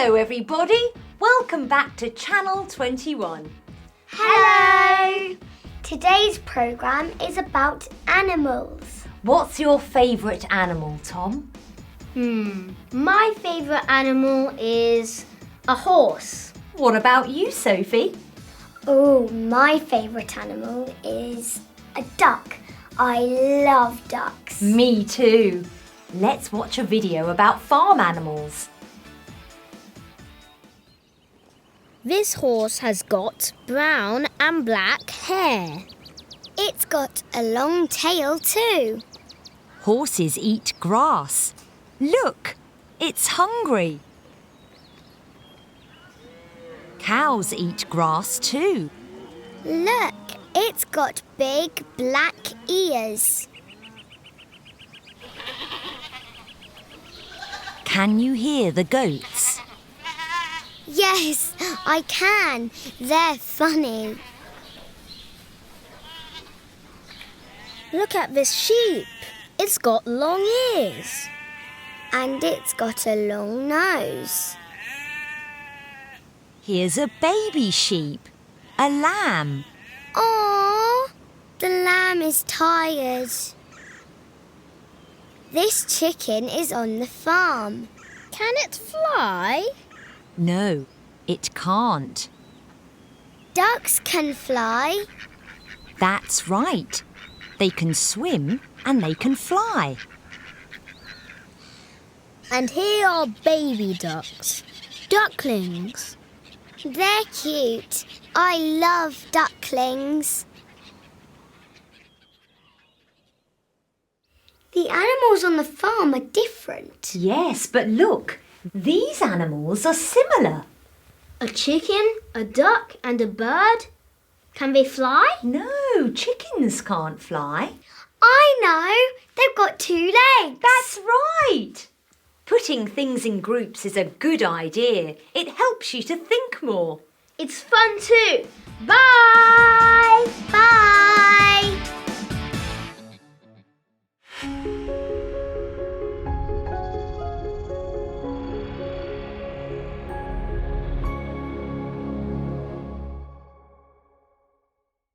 Hello everybody, welcome back to Channel 21. Hello! Today's programme is about animals. What's your favourite animal, Tom? My favourite animal is a horse. What about you, Sophie? Oh, my favourite animal is a duck. I love ducks. Me too. Let's watch a video about farm animals. This horse has got brown and black hair. It's got a long tail too. Horses eat grass. Look, it's hungry. Cows eat grass too. Look, it's got big black ears. Can you hear the goats? Yes, I can. They're funny. Look at this sheep. It's got long ears. And it's got a long nose. Here's a baby sheep, a lamb. Aww, the lamb is tired. This chicken is on the farm. Can it fly? No, it can't. Ducks can fly. That's right. They can swim and they can fly. And here are baby ducks. Ducklings. They're cute. I love ducklings. The animals on the farm are different. Yes, but look, these animals are similar. A chicken, a duck and a bird. Can they fly? No, chickens can't fly. I know. They've got 2 legs. That's right. Putting things in groups is a good idea. It helps you to think more. It's fun too. Bye! Bye.